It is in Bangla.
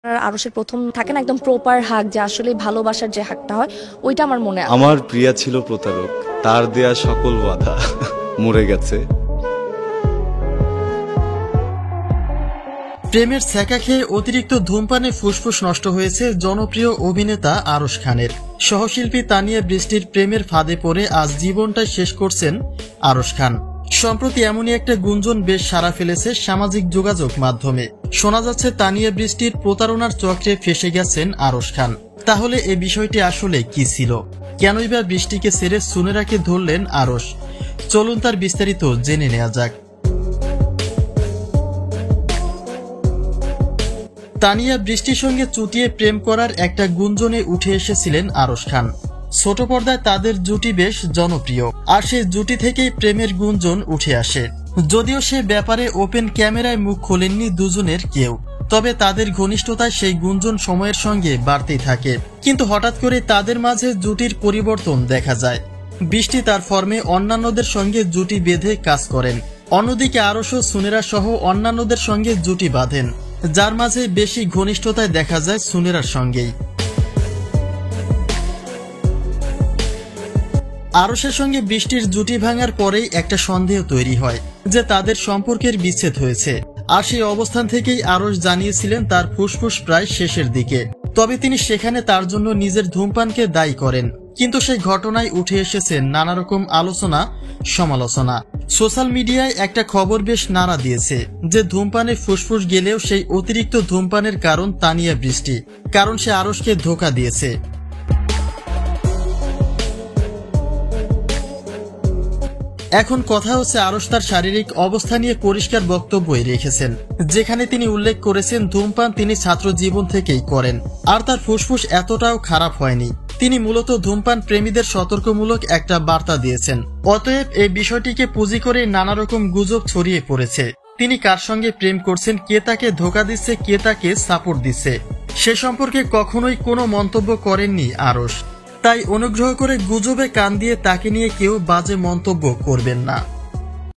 আরশের প্রথম থাকে না একদম প্রপার হাগ, যে আসলে ভালোবাসার যে হাগটা হয় ওইটা আমার মনে আছে। আমার প্রিয়া ছিল প্রতারক, তার দেয়া সকল বাধা মরে গেছে। প্রেমের ছ্যাঁকা খেয়ে অতিরিক্ত ধূমপানে ফুসফুস নষ্ট হয়েছে জনপ্রিয় অভিনেতা আরশ খানের। সহশিল্পী তানিয়া বৃষ্টির প্রেমের ফাঁদে পড়ে আজ জীবনটাই শেষ করছেন আরশ খান। সম্প্রতি এমনই একটা গুঞ্জন বেশ সাড়া ফেলেছে সামাজিক যোগাযোগ মাধ্যমে। শোনা যাচ্ছে তানিয়া বৃষ্টির প্রতারণার চক্রে ফেঁসে গেছেন আরশ খান। তাহলে এই বিষয়টি আসলে কি ছিল? কেনই বা বৃষ্টিকে ছেড়ে সুনেরাকে ধরলেন আরশ? চলুন তার বিস্তারিত জেনে নেওয়া যাক। তানিয়া বৃষ্টির সঙ্গে চুটিয়ে প্রেম করার একটা গুঞ্জনে উঠে এসেছিলেন আরশ খান। ছোট পর্দায় তাদের জুটি বেশ জনপ্রিয়, আর সেই জুটি থেকেই প্রেমের গুঞ্জন উঠে আসে। যদিও সে ব্যাপারে ওপেন ক্যামেরায় মুখ খোলেননি দুজনের কেউ, তবে তাদের ঘনিষ্ঠতায় সেই গুঞ্জন সময়ের সঙ্গে বাড়তেই থাকে। কিন্তু হঠাৎ করে তাদের মাঝে জুটির পরিবর্তন দেখা যায়। বৃষ্টি তার ফর্মে অন্যান্যদের সঙ্গে জুটি বেঁধে কাজ করেন, অন্যদিকে আরশ ও সুনেরা সহ অন্যান্যদের সঙ্গে জুটি বাঁধেন, যার মাঝে বেশি ঘনিষ্ঠতায় দেখা যায় সুনেরার সঙ্গেই। আরশের সঙ্গে বৃষ্টির জুটি ভাঙার পরেই একটা সন্দেহ তৈরি হয় যে তাদের সম্পর্কের বিচ্ছেদ হয়েছে। আর সেই অবস্থান থেকেই আরশ জানিয়েছিলেন তার ফুসফুস প্রায় শেষের দিকে। তবে তিনি সেখানে তার জন্য নিজের ধূমপানকে দায়ী করেন। কিন্তু সেই ঘটনায় উঠে এসেছে নানা রকম আলোচনা সমালোচনা। সোশ্যাল মিডিয়ায় একটা খবর বেশ নাড়া দিয়েছে যে ধূমপানে ফুসফুস গেলেও সেই অতিরিক্ত ধূমপানের কারণ তানিয়া বৃষ্টি, কারণ সে আরশকে ধোঁকা দিয়েছে। এখন কথা হচ্ছে আরশ তার শারীরিক অবস্থা নিয়ে পরিষ্কার বক্তব্যই রেখেছেন, যেখানে তিনি উল্লেখ করেছেন ধূমপান তিনি ছাত্র জীবন থেকেই করেন, আর তার ফুসফুস এতটাও খারাপ হয়নি। তিনি মূলত ধূমপান প্রেমীদের সতর্কমূলক একটা বার্তা দিয়েছেন। অতএব এই বিষয়টিকে পুঁজি করে নানা রকম গুজব ছড়িয়ে পড়েছে। তিনি কার সঙ্গে প্রেম করছেন, কে তাকে ধোঁকা দিচ্ছে, কে তাকে সাপোর্ট দিচ্ছে, সে সম্পর্কে কখনোই কোনো মন্তব্য করেননি আরশ। তাই অনুগ্রহ করে গুজবে কান দিয়ে তাকে নিয়ে কেউ বাজে মন্তব্য করবেন না।